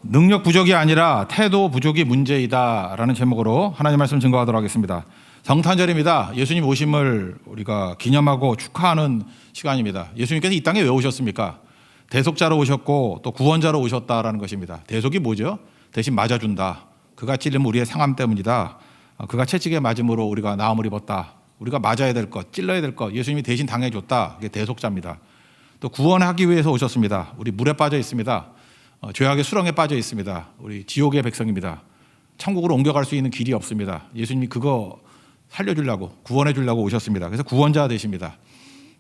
능력 부족이 아니라 태도 부족이 문제이다라는 제목으로 하나님 말씀 증거하도록 하겠습니다. 성탄절입니다. 예수님 오심을 우리가 기념하고 축하하는 시간입니다. 예수님께서 이 땅에 왜 오셨습니까? 대속자로 오셨고 또 구원자로 오셨다라는 것입니다. 대속이 뭐죠? 대신 맞아준다. 그가 찔림 우리의 상함 때문이다. 그가 채찍에 맞음으로 우리가 나음을 입었다. 우리가 맞아야 될 것, 찔러야 될 것, 예수님이 대신 당해줬다. 이게 대속자입니다. 또 구원하기 위해서 오셨습니다. 우리 물에 빠져 있습니다. 죄악의 수렁에 빠져 있습니다. 우리 지옥의 백성입니다. 천국으로 옮겨갈 수 있는 길이 없습니다. 예수님이 그거 살려주려고, 구원해주려고 오셨습니다. 그래서 구원자 되십니다.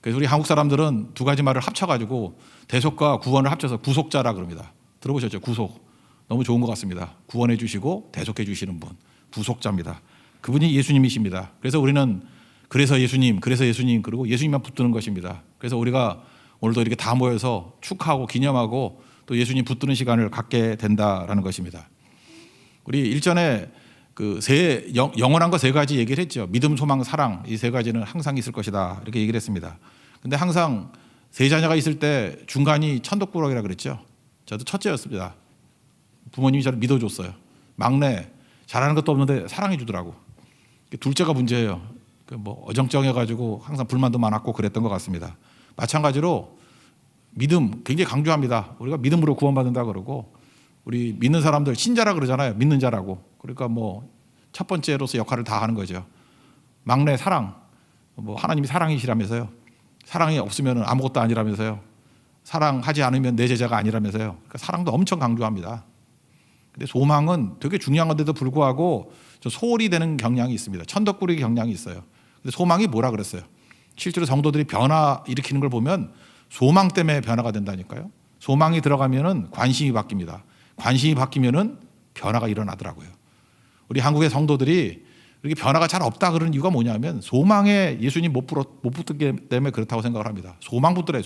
그래서 우리 한국 사람들은 두 가지 말을 합쳐가지고 대속과 구원을 합쳐서 구속자라 그럽니다. 들어보셨죠? 구속. 너무 좋은 것 같습니다. 구원해 주시고 대속해 주시는 분, 구속자입니다. 그분이 예수님이십니다. 그래서 우리는 그래서 예수님 그리고 예수님만 붙드는 것입니다. 그래서 우리가 오늘도 이렇게 다 모여서 축하하고 기념하고 또 예수님 붙드는 시간을 갖게 된다라는 것입니다. 우리 일전에 영원한 거 세 가지 얘기를 했죠. 믿음, 소망, 사랑, 이 세 가지는 항상 있을 것이다 이렇게 얘기를 했습니다. 근데 항상 세 자녀가 있을 때 중간이 천덕꾸러기라 그랬죠. 저도 첫째였습니다. 부모님이 저를 믿어줬어요. 막내 잘하는 것도 없는데 사랑해 주더라고. 둘째가 문제예요. 어정쩡해가지고 항상 불만도 많았고 그랬던 것 같습니다. 마찬가지로 믿음 굉장히 강조합니다. 우리가 믿음으로 구원받는다 그러고 우리 믿는 사람들 신자라 그러잖아요. 믿는 자라고. 그러니까 첫 번째로서 역할을 다 하는 거죠. 막내 사랑. 하나님이 사랑이시라면서요. 사랑이 없으면 아무것도 아니라면서요. 사랑하지 않으면 내 제자가 아니라면서요. 그러니까 사랑도 엄청 강조합니다. 근데 소망은 되게 중요한 건데도 불구하고 좀 소홀히 되는 경향이 있습니다. 천덕꾸러기 경향이 있어요. 근데 소망이 뭐라 그랬어요? 실제로 성도들이 변화 일으키는 걸 보면 소망 때문에 변화가 된다니까요. 소망이 들어가면은 관심이 바뀝니다. 관심이 바뀌면은 변화가 일어나더라고요. 우리 한국의 성도들이 이렇게 변화가 잘 없다 그러는 이유가 뭐냐면 소망에 예수님 못 붙기 때문에 그렇다고 생각을 합니다. 소망 붙더래요.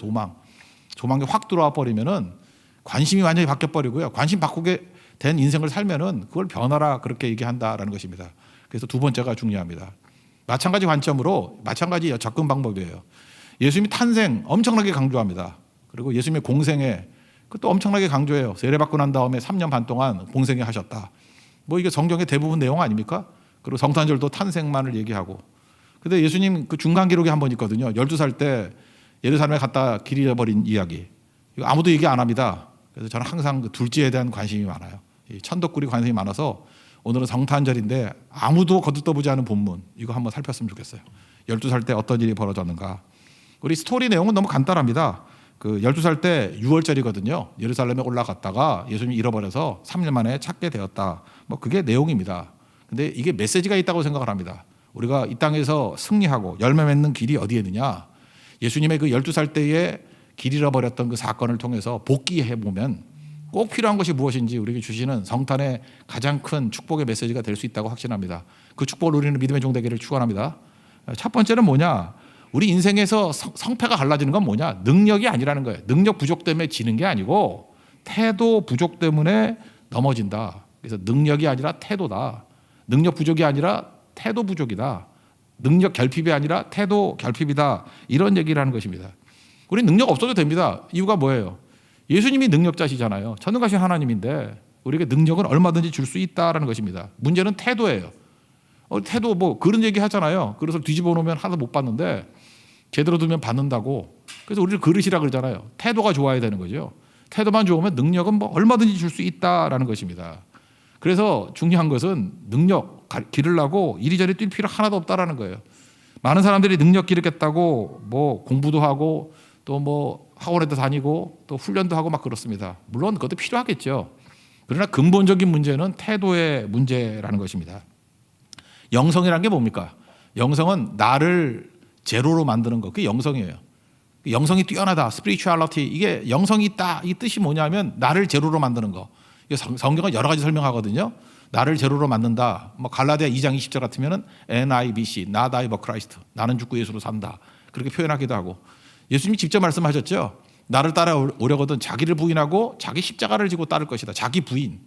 소망이 확 들어와 버리면은 관심이 완전히 바뀌어 버리고요. 관심 바꾸게 된 인생을 살면은 그걸 변화라 그렇게 얘기한다라는 것입니다. 그래서 두 번째가 중요합니다. 마찬가지 관점으로 마찬가지 접근 방법이에요. 예수님이 탄생 엄청나게 강조합니다. 그리고 예수님의 공생애 그것도 엄청나게 강조해요. 세례받고 난 다음에 3년 반 동안 공생애 하셨다. 이게 성경의 대부분 내용 아닙니까? 그리고 성탄절도 탄생만을 얘기하고. 근데 예수님 그 중간 기록이 한 번 있거든요. 12살 때 예루살렘에 갔다 길 잃어버린 이야기. 이거 아무도 얘기 안 합니다. 그래서 저는 항상 그 둘째에 대한 관심이 많아요. 이 천덕꾸리 관심이 많아서 오늘은 성탄절인데 아무도 거들떠보지 않은 본문 이거 한번 살폈으면 좋겠어요. 12살 때 어떤 일이 벌어졌는가. 우리 스토리 내용은 너무 간단합니다. 12살 때 6월절이거든요. 예루살렘에 올라갔다가 예수님이 잃어버려서 3년 만에 찾게 되었다. 그게 내용입니다. 근데 이게 메시지가 있다고 생각을 합니다. 우리가 이 땅에서 승리하고 열매 맺는 길이 어디에 있느냐. 예수님의 그 12살 때에 길 잃어버렸던 그 사건을 통해서 복귀해 보면 꼭 필요한 것이 무엇인지 우리에게 주시는 성탄의 가장 큰 축복의 메시지가 될 수 있다고 확신합니다. 그 축복을 누리는 믿음의 종 되기를 축원합니다. 첫 번째는 뭐냐? 우리 인생에서 성패가 갈라지는 건 뭐냐? 능력이 아니라는 거예요. 능력 부족 때문에 지는 게 아니고 태도 부족 때문에 넘어진다. 그래서 능력이 아니라 태도다. 능력 부족이 아니라 태도 부족이다. 능력 결핍이 아니라 태도 결핍이다. 이런 얘기를 하는 것입니다. 우리 능력 없어도 됩니다. 이유가 뭐예요? 예수님이 능력자시잖아요. 전능하신 하나님인데 우리에게 능력은 얼마든지 줄 수 있다라는 것입니다. 문제는 태도예요. 태도 그런 얘기 하잖아요. 그래서 뒤집어 놓으면 하나도 못 받는데 제대로 두면 받는다고. 그래서 우리를 그릇이라 그러잖아요. 태도가 좋아야 되는 거죠. 태도만 좋으면 능력은 얼마든지 줄 수 있다라는 것입니다. 그래서 중요한 것은 능력 기르려고 이리저리 뛸 필요 하나도 없다라는 거예요. 많은 사람들이 능력 기르겠다고 공부도 하고 또 학원에도 다니고 또 훈련도 하고 그렇습니다. 물론 그것도 필요하겠죠. 그러나 근본적인 문제는 태도의 문제라는 것입니다. 영성이라는 게 뭡니까? 영성은 나를 제로로 만드는 거. 그게 영성이에요. 영성이 뛰어나다. 스피리추얼리티. 이게 영성이 있다. 이 뜻이 뭐냐면 나를 제로로 만드는 거. 성경은 여러 가지 설명하거든요. 나를 제로로 만든다. 갈라디아 2장 20절 같으면은 NIBC, not I but Christ. 나는 죽고 예수로 산다. 그렇게 표현하기도 하고. 예수님이 직접 말씀하셨죠. 나를 따라오려거든 자기를 부인하고 자기 십자가를 지고 따를 것이다. 자기 부인.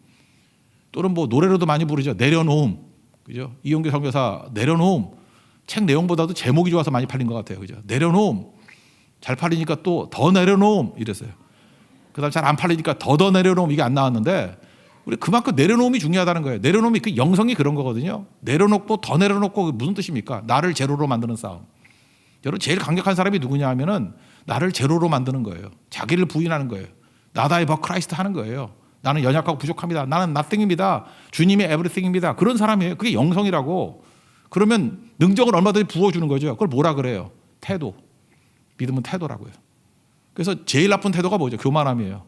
또는 노래로도 많이 부르죠. 내려놓음. 그죠? 이용규 선교사 내려놓음. 책 내용보다도 제목이 좋아서 많이 팔린 것 같아요. 그죠? 내려놓음. 잘 팔리니까 또 더 내려놓음 이랬어요. 그다음 잘 안 팔리니까 더 내려놓음 이게 안 나왔는데 우리 그만큼 내려놓음이 중요하다는 거예요. 내려놓음이 그 영성이 그런 거거든요. 내려놓고 더 내려놓고 무슨 뜻입니까? 나를 제로로 만드는 싸움. 여러분 제일 강력한 사람이 누구냐 하면은 나를 제로로 만드는 거예요. 자기를 부인하는 거예요. 나다 에버 크라이스트 하는 거예요. 나는 연약하고 부족합니다. 나는 nothing입니다. 주님이 everything입니다. 그런 사람이에요. 그게 영성이라고. 그러면 능력을 얼마든지 부어주는 거죠. 그걸 뭐라 그래요? 태도. 믿음은 태도라고요. 그래서 제일 나쁜 태도가 뭐죠? 교만함이에요.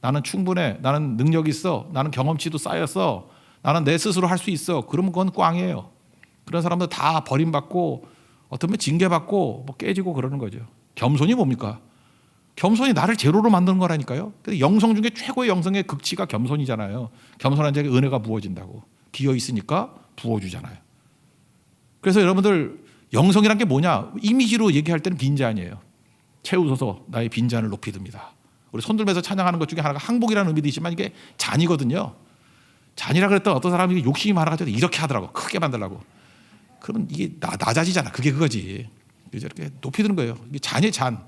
나는 충분해. 나는 능력이 있어. 나는 경험치도 쌓였어. 나는 내 스스로 할 수 있어. 그러면 그건 꽝이에요. 그런 사람들 다 버림받고 어떤 면 징계받고 뭐 깨지고 그러는 거죠. 겸손이 뭡니까? 겸손이 나를 제로로 만드는 거라니까요. 영성 중에 최고의 영성의 극치가 겸손이잖아요. 겸손한 자에게 은혜가 부어진다고. 비어 있으니까 부어주잖아요. 그래서 여러분들 영성이란 게 뭐냐? 이미지로 얘기할 때는 빈잔이에요. 채우소서 나의 빈잔을 높이 듭니다. 우리 손들면서 찬양하는 것 중에 하나가 항복이라는 의미도 있지만 이게 잔이거든요. 잔이라 그랬던 어떤 사람이 욕심이 많아가지고 이렇게 하더라고. 크게 만들라고. 그러면 이게 낮아지잖아. 그게 그거지. 이렇게 높이 드는 거예요. 이게 잔이 잔.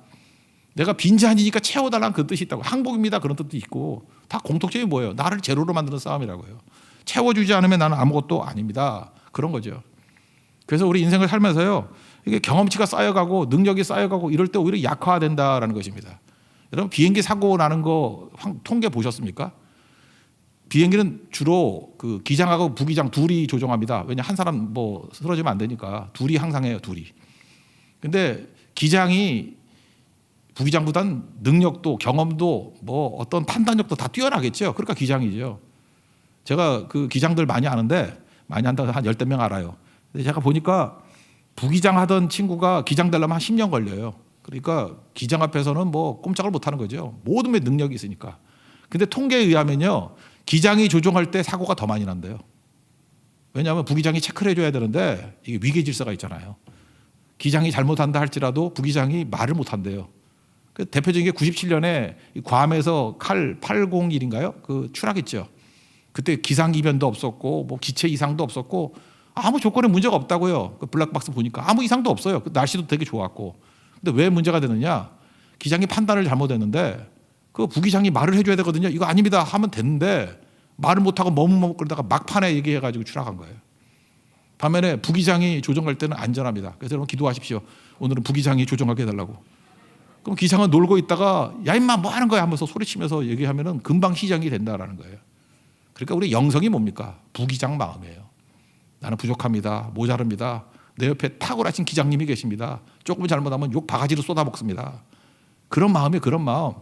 내가 빈잔이니까 채워달라는 그 뜻이 있다고. 항복입니다. 그런 뜻도 있고. 다 공통점이 뭐예요? 나를 제로로 만드는 싸움이라고요. 채워주지 않으면 나는 아무것도 아닙니다. 그런 거죠. 그래서 우리 인생을 살면서요. 이게 경험치가 쌓여가고 능력이 쌓여가고 이럴 때 오히려 약화된다라는 것입니다. 여러분 비행기 사고 나는 거 통계 보셨습니까? 비행기는 주로 그 기장하고 부기장 둘이 조종합니다. 왜냐 한 사람 뭐 쓰러지면 안 되니까 둘이 항상 해요. 둘이. 근데 기장이 부기장보단 능력도 경험도 뭐 어떤 판단력도 다 뛰어나겠죠. 그러니까 기장이죠. 제가 그 기장들 많이 아는데 많이 한다고 한 10명 알아요. 근데 제가 보니까 부기장 하던 친구가 기장 되려면 한 10년 걸려요. 그러니까 기장 앞에서는 뭐 꼼짝을 못 하는 거죠. 모든 게 능력이 있으니까. 근데 통계에 의하면요. 기장이 조종할 때 사고가 더 많이 난대요. 왜냐하면 부기장이 체크를 해줘야 되는데 이게 위계 질서가 있잖아요. 기장이 잘못한다 할지라도 부기장이 말을 못 한대요. 그 대표적인 게 97년에 괌에서 칼 801인가요? 그 추락했죠. 그때 기상 이변도 없었고 뭐 기체 이상도 없었고 아무 조건에 문제가 없다고요. 그 블랙박스 보니까 아무 이상도 없어요. 그 날씨도 되게 좋았고. 근데 왜 문제가 되느냐? 기장이 판단을 잘못했는데 그 부기장이 말을 해줘야 되거든요. 이거 아닙니다 하면 됐는데 말을 못하고 머뭇머뭇 그러다가 막판에 얘기해가지고 추락한 거예요. 반면에 부기장이 조종할 때는 안전합니다. 그래서 여러분 기도하십시오. 오늘은 부기장이 조종하게 해달라고. 그럼 기장은 놀고 있다가 야 임마 뭐 하는 거야 하면서 소리치면서 얘기하면은 금방 시장이 된다라는 거예요. 그러니까 우리 영성이 뭡니까? 부기장 마음이에요. 나는 부족합니다. 모자릅니다. 내 옆에 탁월하신 기장님이 계십니다. 조금 잘못하면 욕 바가지로 쏟아먹습니다. 그런 마음이 그런 마음.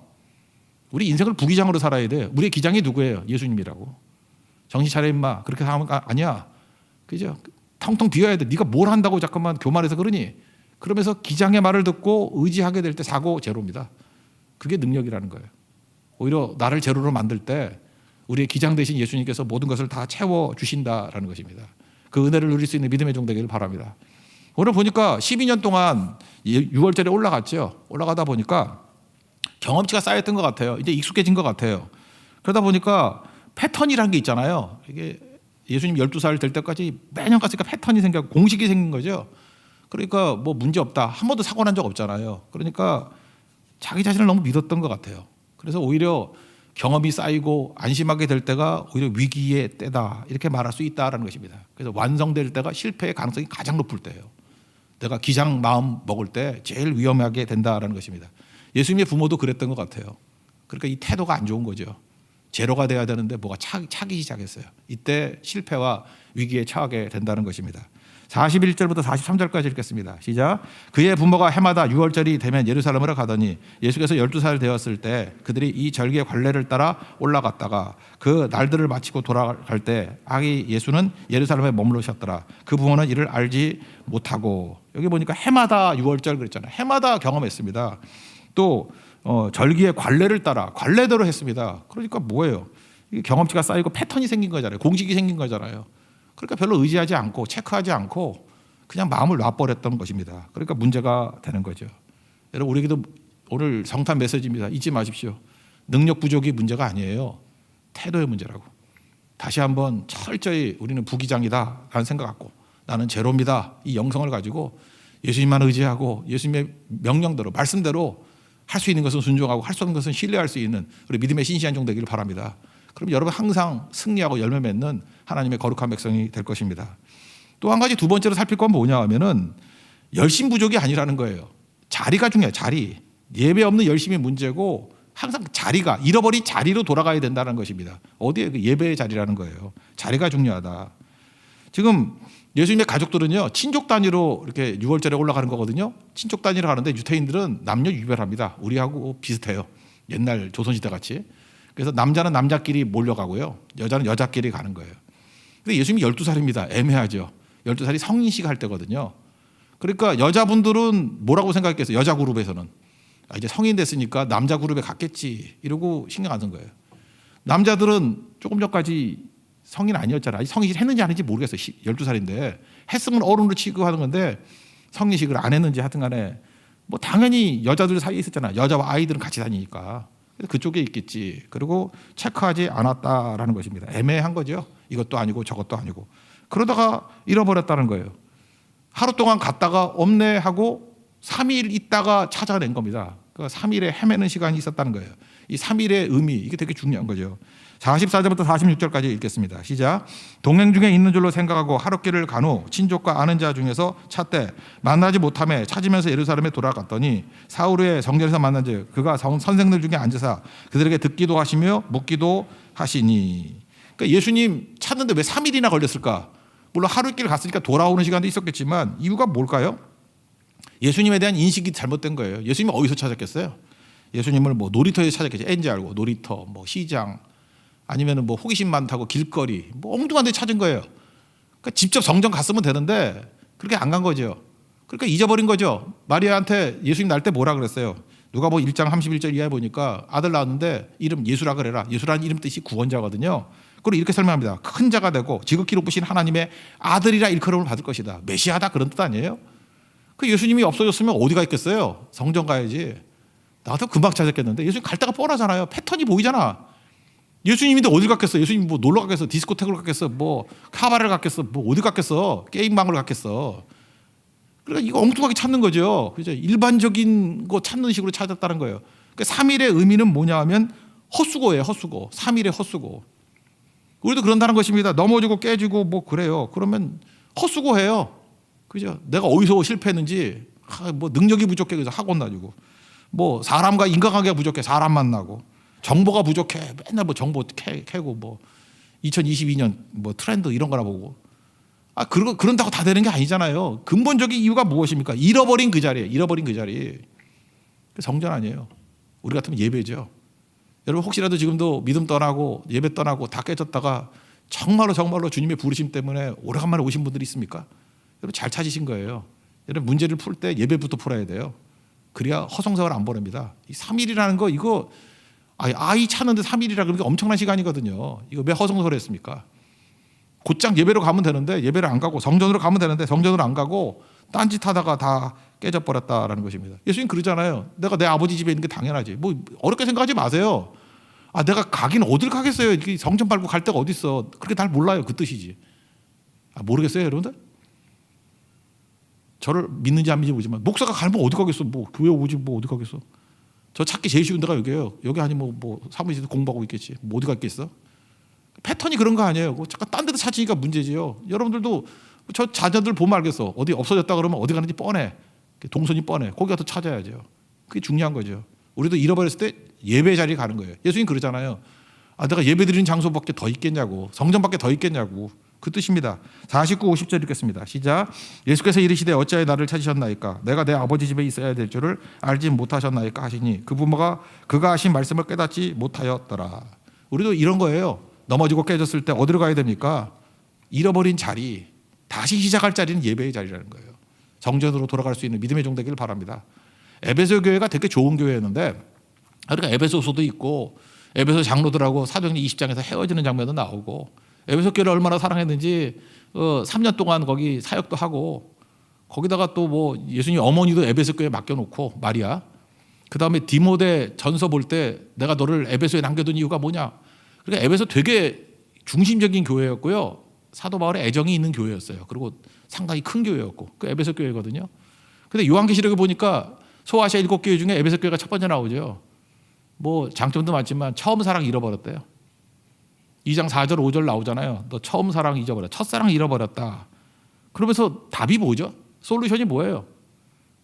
우리 인생을 부기장으로 살아야 돼. 우리의 기장이 누구예요? 예수님이라고. 정신 차려 임마. 그렇게 생각하면 아니야. 그죠? 텅텅 비어야 돼. 네가 뭘 한다고 잠깐만 교만해서 그러니. 그러면서 기장의 말을 듣고 의지하게 될 때 사고 제로입니다. 그게 능력이라는 거예요. 오히려 나를 제로로 만들 때 우리의 기장 되신 예수님께서 모든 것을 다 채워주신다라는 것입니다. 그 은혜를 누릴 수 있는 믿음의 종 되기를 바랍니다. 오늘 보니까 12년 동안 6월절에 올라갔죠. 올라가다 보니까 경험치가 쌓였던 것 같아요. 이제 익숙해진 것 같아요. 그러다 보니까 패턴이라는 게 있잖아요. 이게 예수님 12살 될 때까지 매년 갔으니까 패턴이 생겼고 공식이 생긴 거죠. 그러니까 뭐 문제 없다. 한 번도 사고 난 적 없잖아요. 그러니까 자기 자신을 너무 믿었던 것 같아요. 그래서 오히려 경험이 쌓이고 안심하게 될 때가 오히려 위기의 때다. 이렇게 말할 수 있다는 것입니다. 그래서 완성될 때가 실패의 가능성이 가장 높을 때예요. 내가 기장 마음 먹을 때 제일 위험하게 된다는 것입니다. 예수님의 부모도 그랬던 것 같아요. 그러니까 이 태도가 안 좋은 거죠. 제로가 돼야 되는데 뭐가 차기 시작했어요. 이때 실패와 위기에 처하게 된다는 것입니다. 41절부터 43절까지 읽겠습니다. 시작. 그의 부모가 해마다 6월절이 되면 예루살렘으로 가더니 예수께서 12살 되었을 때 그들이 이 절기의 관례를 따라 올라갔다가 그 날들을 마치고 돌아갈 때 아기 예수는 예루살렘에 머무르셨더라. 그 부모는 이를 알지 못하고. 여기 보니까 해마다 6월절 그랬잖아요. 해마다 경험했습니다. 또 절기의 관례를 따라 관례대로 했습니다. 그러니까 뭐예요? 이게 경험치가 쌓이고 패턴이 생긴 거잖아요. 공식이 생긴 거잖아요. 그러니까 별로 의지하지 않고 체크하지 않고 그냥 마음을 놔버렸던 것입니다. 그러니까 문제가 되는 거죠. 여러분 우리에게도 오늘 성탄 메시지입니다. 잊지 마십시오. 능력 부족이 문제가 아니에요. 태도의 문제라고. 다시 한번 철저히 우리는 부기장이다라는 생각 갖고 나는 제로입니다. 이 영성을 가지고 예수님만 의지하고 예수님의 명령대로 말씀대로 할 수 있는 것은 순종하고 할 수 없는 것은 신뢰할 수 있는 우리 믿음의 신실한 종 되기를 바랍니다. 그럼 여러분 항상 승리하고 열매 맺는 하나님의 거룩한 백성이 될 것입니다. 또 한 가지 두 번째로 살필 건 뭐냐 하면은 열심 부족이 아니라는 거예요. 자리가 중요해요. 자리. 예배 없는 열심이 문제고 항상 자리가 잃어버린 자리로 돌아가야 된다는 것입니다. 어디에 그 예배의 자리라는 거예요. 자리가 중요하다. 지금 예수님의 가족들은요 친족 단위로 이렇게 유월절에 올라가는 거거든요. 친족 단위로 가는데 유태인들은 남녀 유별합니다. 우리하고 비슷해요. 옛날 조선시대 같이. 그래서 남자는 남자끼리 몰려가고요. 여자는 여자끼리 가는 거예요. 근데 예수님이 12살입니다. 애매하죠. 12살이 성인식 할 때거든요. 그러니까 여자분들은 뭐라고 생각했겠어요? 여자 그룹에서는. 이제 성인 됐으니까 남자 그룹에 갔겠지 이러고 신경 안 쓴 거예요. 남자들은 조금 전까지 성인 아니었잖아요. 성인식 했는지 안 했는지 모르겠어요. 12살인데 했으면 어른으로 취급하는 건데 성인식을 안 했는지 하여튼 간에 뭐 당연히 여자들 사이에 있었잖아요. 여자와 아이들은 같이 다니니까. 그래서 그쪽에 있겠지. 그리고 체크하지 않았다라는 것입니다. 애매한 거죠. 이것도 아니고 저것도 아니고. 그러다가 잃어버렸다는 거예요. 하루 동안 갔다가 없네 하고 3일 있다가 찾아낸 겁니다. 그 3일에 헤매는 시간이 있었다는 거예요. 이 3일의 의미, 이게 되게 중요한 거죠. 44절부터 46절까지 읽겠습니다. 시작. 동행 중에 있는 줄로 생각하고 하룻길을 간 후 친족과 아는 자 중에서 찾되 만나지 못하며 찾으면서 예루살렘에 돌아갔더니 사흘 후에 성전에서 만난 즉 그가 선생들 중에 앉으사 그들에게 듣기도 하시며 묻기도 하시니. 그러니까 예수님 찾는데 왜 3일이나 걸렸을까? 물론 하루길 갔으니까 돌아오는 시간도 있었겠지만 이유가 뭘까요? 예수님에 대한 인식이 잘못된 거예요. 예수님을 어디서 찾았겠어요? 예수님을 뭐 놀이터에서 찾았겠죠. 엔지 알고 놀이터, 뭐 시장, 아니면은 뭐 호기심 많다고 길거리, 뭐 엉뚱한 데 찾은 거예요. 그러니까 직접 성전 갔으면 되는데 그렇게 안 간 거죠. 그러니까 잊어버린 거죠. 마리아한테 예수님 날 때 뭐라 그랬어요? 누가 뭐 1장 31절 이하에 보니까 아들 낳았는데 이름 예수라 그래라. 예수라는 이름 뜻이 구원자거든요. 그리고 이렇게 설명합니다. 큰 자가 되고 지극히 높으신 하나님의 아들이라 일컬음을 받을 것이다. 메시아다 그런 뜻 아니에요? 그 예수님이 없어졌으면 어디가 있겠어요? 성전 가야지. 나도 금방 찾았겠는데 예수님 갈 데가 뻔하잖아요. 패턴이 보이잖아. 예수님인데 어딜 갔겠어? 예수님 뭐 놀러 갔겠어? 디스코텍을 갔겠어? 뭐 카바를 갔겠어? 뭐 어디 갔겠어? 게임방을 갔겠어? 그러니까 이거 엉뚱하게 찾는 거죠. 그죠? 일반적인 거 찾는 식으로 찾았다는 거예요. 그러니까 3일의 의미는 뭐냐 하면 헛수고예요. 헛수고. 3일의 헛수고. 우리도 그런다는 것입니다. 넘어지고 깨지고 뭐 그래요. 그러면 헛수고해요. 그죠? 내가 어디서 실패했는지 뭐 능력이 부족해 그래서 학원 다니고 뭐 사람과 인간관계가 부족해 사람 만나고 정보가 부족해 맨날 뭐 정보 캐고 뭐 2022년 뭐 트렌드 이런 거나 보고 그런다고 다 되는 게 아니잖아요. 근본적인 이유가 무엇입니까? 잃어버린 그 자리에 잃어버린 그 자리. 성전 아니에요. 우리 같으면 예배죠. 여러분 혹시라도 지금도 믿음 떠나고 예배 떠나고 다 깨졌다가 정말로 주님의 부르심 때문에 오래간만에 오신 분들이 있습니까? 여러분 잘 찾으신 거예요. 여러분 문제를 풀 때 예배부터 풀어야 돼요. 그래야 허송세월 안 보냅니다. 이 3일이라는 거 이거 아이 찾는데 3일이라 그러는 게 엄청난 시간이거든요. 이거 왜 허송세월 했습니까? 곧장 예배로 가면 되는데 예배를 안 가고 성전으로 가면 되는데 성전으로 안 가고 딴짓하다가 다 깨져버렸다라는 것입니다. 예수님 그러잖아요. 내가 내 아버지 집에 있는 게 당연하지. 뭐 어렵게 생각하지 마세요. 내가 가긴 어딜 가겠어요. 성전 밟고 갈 데가 어디 있어. 그렇게 날 몰라요. 그 뜻이지. 모르겠어요 여러분들? 저를 믿는지 안 믿는지 모르지만 목사가 가면 어디 가겠어. 뭐 교회 오지 뭐 어디 가겠어. 저 찾기 제일 쉬운 데가 여기예요. 여기 아니면 뭐 사무실에서 공부하고 있겠지. 뭐 어디 갔겠어. 패턴이 그런 거 아니에요. 잠깐 딴 데도 찾으니까 문제지요. 여러분들도 저 자녀들 보면 알겠어. 어디 없어졌다 그러면 어디 가는지 뻔해. 동선이 뻔해. 거기 가서 찾아야죠. 그게 중요한 거죠. 우리도 잃어버렸을 때 예배 자리에 가는 거예요. 예수님 그러잖아요. 내가 예배 드리는 장소밖에 더 있겠냐고. 성전밖에 더 있겠냐고. 그 뜻입니다. 49, 50절 읽겠습니다. 시작. 예수께서 이르시되 어찌하여 나를 찾으셨나이까? 내가 내 아버지 집에 있어야 될 줄을 알지 못하셨나이까 하시니 그 부모가 그가 하신 말씀을 깨닫지 못하였더라. 우리도 이런 거예요. 넘어지고 깨졌을 때 어디로 가야 됩니까? 잃어버린 자리, 다시 시작할 자리는 예배의 자리라는 거예요. 정전으로 돌아갈 수 있는 믿음의 종 되기를 바랍니다. 에베소 교회가 되게 좋은 교회였는데 그러니까 에베소서도 있고 에베소 장로들하고 사도행전 20장에서 헤어지는 장면도 나오고 에베소 교회를 얼마나 사랑했는지 3년 동안 거기 사역도 하고 거기다가 또 뭐 예수님 어머니도 에베소 교회에 맡겨놓고 마리아 그 다음에 디모데 전서 볼 때 내가 너를 에베소에 남겨둔 이유가 뭐냐. 그러니까 에베소 되게 중심적인 교회였고요. 사도 바울의 애정이 있는 교회였어요. 그리고 상당히 큰 교회였고 그 에베소 교회거든요. 근데 요한계시록에 보니까 소아시아 7교회 중에 에베소 교회가 첫 번째 나오죠. 뭐 장점도 많지만 처음 사랑 잃어버렸대요. 2장 4절 5절 나오잖아요. 너 처음 사랑 잊어버렸다. 첫사랑 잃어버렸다. 그러면서 답이 뭐죠? 솔루션이 뭐예요?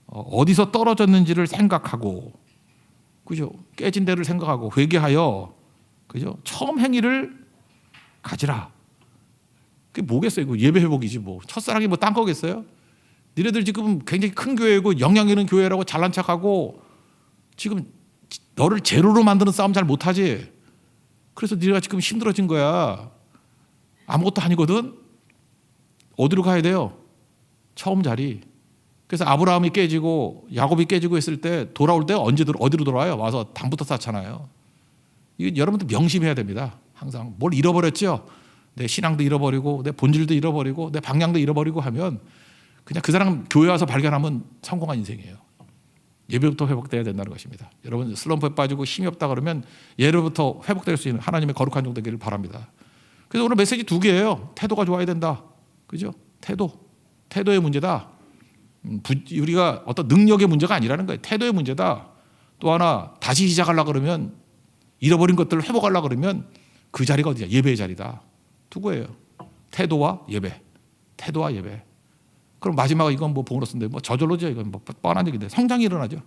어디서 떨어졌는지를 생각하고, 그죠? 깨진 데를 생각하고 회개하여, 그죠? 처음 행위를 가지라. 그게 뭐겠어요? 이거 예배 회복이지 뭐. 첫사랑이 뭐 딴 거겠어요? 니네들 지금 굉장히 큰 교회고 영향 있는 교회라고 잘난 척하고 지금 너를 제로로 만드는 싸움 잘 못하지. 그래서 니네가 지금 힘들어진 거야. 아무것도 아니거든. 어디로 가야 돼요? 처음 자리. 그래서 아브라함이 깨지고 야곱이 깨지고 했을 때 돌아올 때 어디로 돌아와요? 와서 담부터 쌓잖아요. 이거 여러분들 명심해야 됩니다. 항상 뭘 잃어버렸죠? 내 신앙도 잃어버리고 내 본질도 잃어버리고 내 방향도 잃어버리고 하면 그냥 그 사람 교회 와서 발견하면 성공한 인생이에요. 예배부터 회복돼야 된다는 것입니다. 여러분 슬럼프에 빠지고 힘이 없다 그러면 예배부터 회복될 수 있는 하나님의 거룩한 종 되기를 바랍니다. 그래서 오늘 메시지 2개예요. 태도가 좋아야 된다. 그죠? 태도의 문제다. 우리가 어떤 능력의 문제가 아니라는 거예요. 태도의 문제다. 또 하나 다시 시작하려고 그러면 잃어버린 것들을 회복하려고 그러면 그 자리가 어디냐? 예배의 자리다. 두고예요. 태도와 예배. 태도와 예배. 그럼 마지막 이건 뭐 봉으로 쓴데 뭐 저절로죠. 이건 뭐 뻔한 얘기인데 성장이 일어나죠.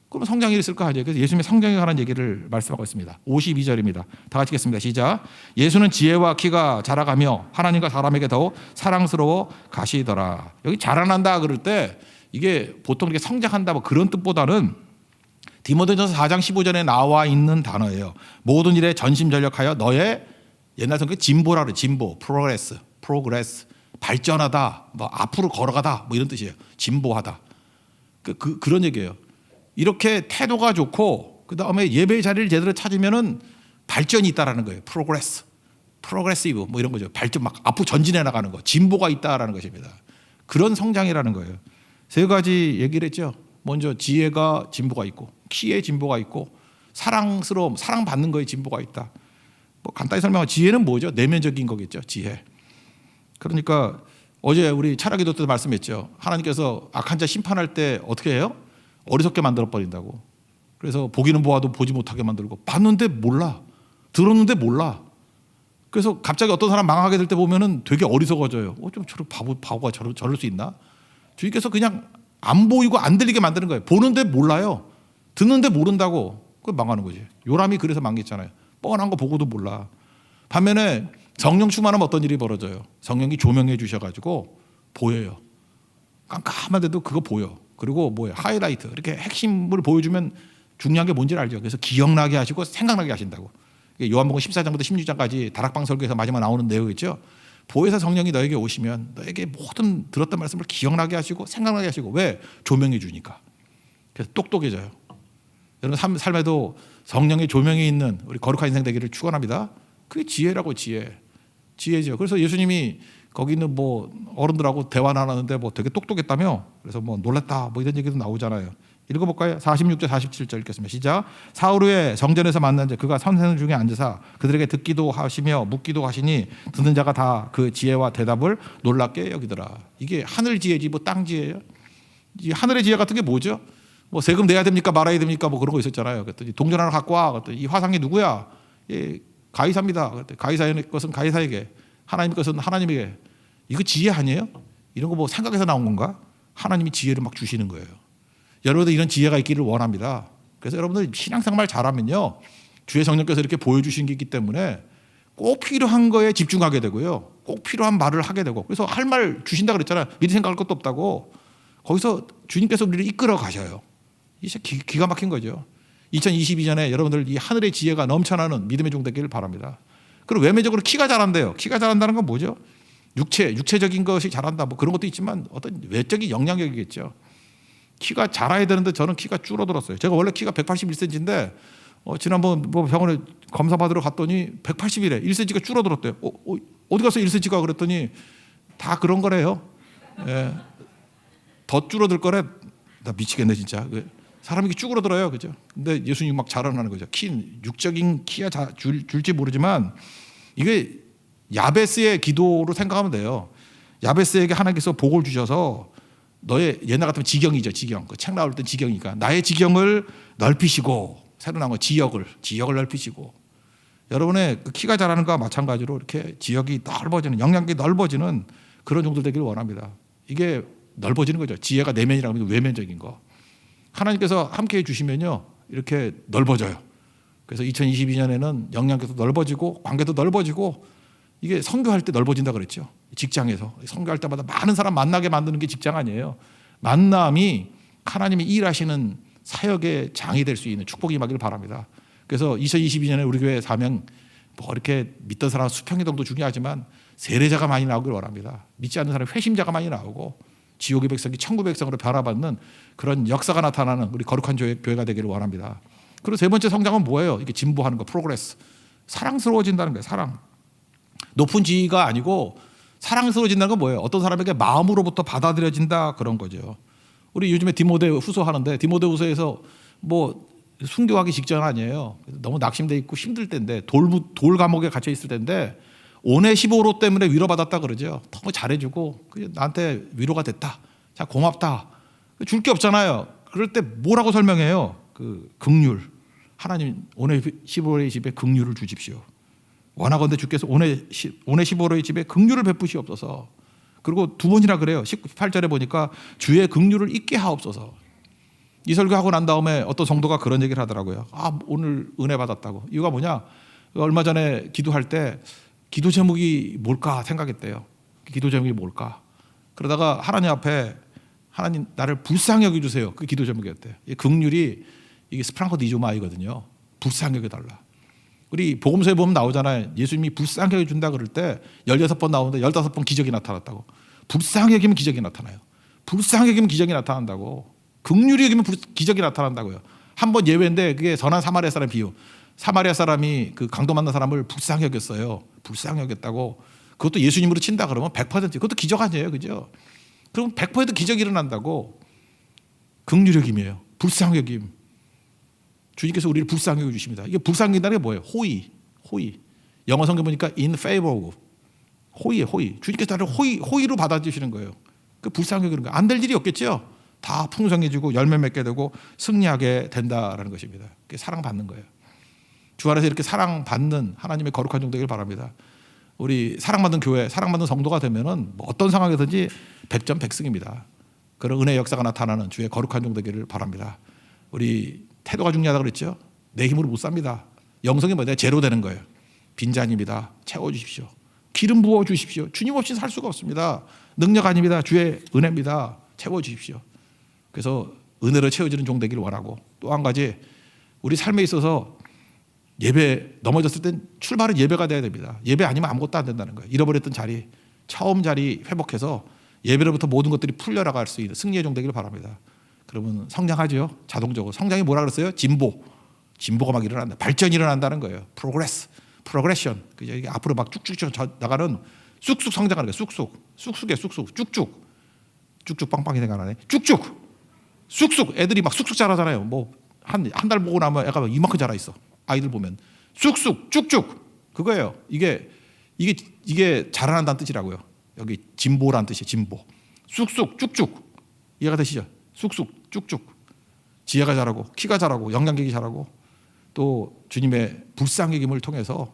그럼 성장이 있을 거 아니에요. 그래서 예수님의 성장에 관한 얘기를 말씀하고 있습니다. 52절입니다. 다 같이 읽겠습니다. 시작. 예수는 지혜와 키가 자라가며 하나님과 사람에게 더욱 사랑스러워 가시더라. 여기 자라난다 그럴 때 이게 보통 이렇게 성장한다 뭐 그런 뜻보다는 디모데전서 4장 15절에 나와 있는 단어예요. 모든 일에 전심전력하여 너의 옛날 성경 진보라 그래. 진보, 프로그레스, 발전하다, 뭐 앞으로 걸어가다, 뭐 이런 뜻이에요. 진보하다. 그런 얘기예요. 이렇게 태도가 좋고 그 다음에 예배의 자리를 제대로 찾으면은 발전이 있다라는 거예요. 프로그레시브 뭐 이런 거죠. 발전 막 앞으로 전진해 나가는 거, 진보가 있다라는 것입니다. 그런 성장이라는 거예요. 3가지 얘기를 했죠. 먼저 지혜가 진보가 있고, 키에 진보가 있고, 사랑스러움, 사랑받는 거에 진보가 있다. 뭐 간단히 설명하면 지혜는 뭐죠? 내면적인 거겠죠. 지혜. 그러니까 어제 우리 차라기도 때도 말씀했죠. 하나님께서 악한 자 심판할 때 어떻게 해요? 어리석게 만들어 버린다고. 그래서 보기는 보아도 보지 못하게 만들고 봤는데 몰라. 들었는데 몰라. 그래서 갑자기 어떤 사람 망하게 될 때 보면은 되게 어리석어져요. 좀 저런 바보가 저럴 수 있나? 주님께서 그냥 안 보이고 안 들리게 만드는 거예요. 보는데 몰라요. 듣는데 모른다고. 그 망하는 거지. 요람이 그래서 망했잖아요. 뻔한 거 보고도 몰라. 반면에 성령 충만하면 어떤 일이 벌어져요? 성령이 조명해 주셔가지고 보여요. 깜깜한데도 그거 보여. 그리고 뭐예요? 하이라이트. 이렇게 핵심을 보여주면 중요한 게 뭔지 알죠. 그래서 기억나게 하시고 생각나게 하신다고. 요한복음 14장부터 16장까지 다락방 설교에서 마지막 나오는 내용이죠. 보혜사 성령이 너에게 오시면 너에게 모든 들었던 말씀을 기억나게 하시고 생각나게 하시고. 왜? 조명해 주니까. 그래서 똑똑해져요. 여러분 삶에도 성령의 조명이 있는 우리 거룩한 인생 되기를 축원합니다. 그게 지혜라고. 지혜죠. 그래서 예수님이 거기 있는 뭐 어른들하고 대화 나눴는데 뭐 되게 똑똑했다며. 그래서 뭐 놀랐다 뭐 이런 얘기도 나오잖아요. 읽어볼까요? 46절 47절 읽겠습니다. 시작. 사흘 후에 성전에서 만난 자 그가 선생 중에 앉으사 그들에게 듣기도 하시며 묻기도 하시니 듣는 자가 다 그 지혜와 대답을 놀랍게 여기더라. 이게 하늘 지혜지 뭐 땅 지혜예요? 이 하늘의 지혜 같은 게 뭐죠? 뭐 세금 내야 됩니까 말아야 됩니까 뭐 그런 거 있었잖아요. 그랬더니 동전 하나 갖고 와. 그랬더니 이 화상이 누구야? 예, 가이사입니다. 그랬더니 가이사의 것은 가이사에게, 하나님 것은 하나님에게. 이거 지혜 아니에요? 이런 거 뭐 생각해서 나온 건가? 하나님이 지혜를 막 주시는 거예요. 여러분들 이런 지혜가 있기를 원합니다. 그래서 여러분들 신앙생활 잘하면요, 주의 성령께서 이렇게 보여주신 게 있기 때문에 꼭 필요한 거에 집중하게 되고요, 꼭 필요한 말을 하게 되고. 그래서 할 말 주신다 그랬잖아요. 미리 생각할 것도 없다고. 거기서 주님께서 우리를 이끌어 가셔요. 이게 기가 막힌 거죠. 2022년에 여러분들 이 하늘의 지혜가 넘쳐나는 믿음의 종 되기를 바랍니다. 그리고 외면적으로 키가 자란대요. 키가 자란다는 건 뭐죠? 육체적인 것이 자란다 뭐 그런 것도 있지만 어떤 외적인 영향력이겠죠. 키가 자라야 되는데 저는 키가 줄어들었어요. 제가 원래 키가 181cm인데 지난번 뭐 병원에 검사 받으러 갔더니 180이래. 1cm가 줄어들었대요. 어디 가서 1cm가 그랬더니 다 그런 거래요. 예. 더 줄어들 거래. 나 미치겠네 진짜. 사람이 쭈그러들어요, 그죠? 근데 예수님 막 자라나는 거죠. 육적인 키야 줄지 모르지만 이게 야베스의 기도로 생각하면 돼요. 야베스에게 하나님께서 복을 주셔서 너의 옛날 같으면 지경이죠, 지경. 그 책 나올 때 지경이니까 나의 지경을 넓히시고 새로 나온 거 지역을 넓히시고 여러분의 그 키가 자라는 것과 마찬가지로 이렇게 지역이 넓어지는, 영향력이 넓어지는 그런 종들 되기를 원합니다. 이게 넓어지는 거죠. 지혜가 내면이라고 하면 외면적인 거. 하나님께서 함께해 주시면요 이렇게 넓어져요. 그래서 2022년에는 영향력도 넓어지고 관계도 넓어지고, 이게 선교할 때 넓어진다 그랬죠. 직장에서 선교할 때마다 많은 사람 만나게 만드는 게 직장 아니에요. 만남이 하나님이 일하시는 사역의 장이 될 수 있는 축복이 임하기를 바랍니다. 그래서 2022년에 우리 교회 사명, 뭐 이렇게 믿던 사람 수평 이동도 중요하지만 세례자가 많이 나오길 원합니다. 믿지 않는 사람 회심자가 많이 나오고 지옥의 백성이 천국의 백성으로 변화받는 그런 역사가 나타나는 우리 거룩한 교회가 되기를 원합니다. 그리고 세 번째 성장은 뭐예요? 이게 진보하는 거, 프로그레스. 사랑스러워진다는 거예요. 사랑. 높은 지위가 아니고 사랑스러워진다는 건 뭐예요? 어떤 사람에게 마음으로부터 받아들여진다, 그런 거죠. 우리 요즘에 디모데후서 하는데 디모데후서에서 뭐 순교하기 직전 아니에요. 너무 낙심돼 있고 힘들 때인데 돌 감옥에 갇혀 있을 때인데 오네시보로 때문에 위로받았다 그러죠. 너무 잘해주고 나한테 위로가 됐다. 자, 고맙다. 줄 게 없잖아요. 그럴 때 뭐라고 설명해요? 그 긍휼. 하나님 오네시보의 집에 긍휼을 주십시오. 원하건대 주께서 오네시보의 집에 긍휼을 베푸시옵소서. 그리고 두 번이나 그래요. 18절에 보니까 주의 긍휼을 잊게 하옵소서. 이 설교하고 난 다음에 어떤 성도가 그런 얘기를 하더라고요. 아, 오늘 은혜 받았다고. 이유가 뭐냐? 얼마 전에 기도할 때 기도 제목이 뭘까 생각했대요. 기도 제목이 뭘까? 그러다가 하나님 앞에 하나님 나를 불쌍히 여겨주세요. 그 기도 제목이었대요. 이 긍휼이 이게 스프랑커 디조마이거든요. 불쌍히 여겨달라. 우리 복음서에 보면 나오잖아요. 예수님이 불쌍히 여겨준다 그럴 때 16번 나오는데 15번 기적이 나타났다고. 불쌍히 여기면 기적이 나타나요. 불쌍히 여기면 기적이 나타난다고. 긍휼히 여기면 기적이 나타난다고요. 한 번 예외인데 그게 선한 사마리아 사람 비유. 사마리아 사람이 그 강도 만난 사람을 불쌍히 여겼어요. 불쌍히 여겼다고. 그것도 예수님으로 친다 그러면 100% 그것도 기적 아니에요. 그죠? 그럼 100% 기적이 일어난다고. 긍휼히 여김이에요. 불쌍히 여김. 주님께서 우리를 불쌍히 여겨 주십니다. 이게 불쌍히 여긴다는 게 뭐예요? 호의. 영어 성경 보니까 in favor of. 호의예요, 호의. 주님께서 나를 호의로 받아주시는 거예요. 그 불쌍히 여기는 거. 안 될 일이 없겠죠? 다 풍성해지고 열매 맺게 되고 승리하게 된다라는 것입니다. 그게 사랑받는 거예요. 주 안에서 이렇게 사랑받는 하나님의 거룩한 종 되길 바랍니다. 우리 사랑받는 교회, 사랑받는 성도가 되면은 뭐 어떤 상황이든지 100점 100승입니다. 그런 은혜의 역사가 나타나는 주의 거룩한 종 되기를 바랍니다. 우리 태도가 중요하다고 그랬죠? 내 힘으로 못 삽니다. 영성이 뭐냐? 제로 되는 거예요. 빈잔입니다. 채워주십시오. 기름 부어주십시오. 주님 없이 살 수가 없습니다. 능력 아닙니다. 주의 은혜입니다. 채워주십시오. 그래서 은혜로 채워지는 종 되기를 원하고, 또 한 가지 우리 삶에 있어서 예배 넘어졌을 땐 출발은 예배가 돼야 됩니다. 예배 아니면 아무것도 안 된다는 거예요. 잃어버렸던 자리, 처음 자리 회복해서 예배로부터 모든 것들이 풀려나갈 수 있는 승리의 종 되기를 바랍니다. 그러면 성장하죠. 자동적으로. 성장이 뭐라 그랬어요? 진보가 막 일어난다. 발전이 일어난다는 거예요. 프로그레션. 그죠? 이게 앞으로 막 쭉쭉 나가는 쑥쑥 성장하는 거예요. 쑥쑥이에요. 쭉쭉 빵빵이 생각나네. 쑥쑥. 애들이 막 쑥쑥 자라잖아요. 뭐 한 달 보고 나면 애가 막 이만큼 자라 있어. 아이들 보면 쑥쑥 그거예요. 이게 자라난다는 뜻이라고요. 여기 진보라는 뜻이에요. 진보. 쑥쑥 쭉쭉. 이해가 되시죠? 쑥쑥 쭉쭉. 지혜가 자라고, 키가 자라고, 영향력이 자라고, 또 주님의 불쌍히 여김을 통해서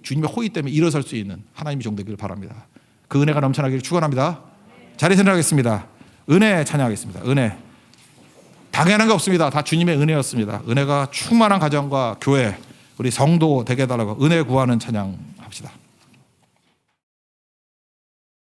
주님의 호의 때문에 일어설 수 있는 하나님의 종 되기를 바랍니다. 그 은혜가 넘쳐나기를 축원합니다. 자리 선언하겠습니다. 은혜 찬양하겠습니다. 은혜. 당연한 게 없습니다. 다 주님의 은혜였습니다. 은혜가 충만한 가정과 교회, 우리 성도 되게 해달라고 은혜 구하는 찬양.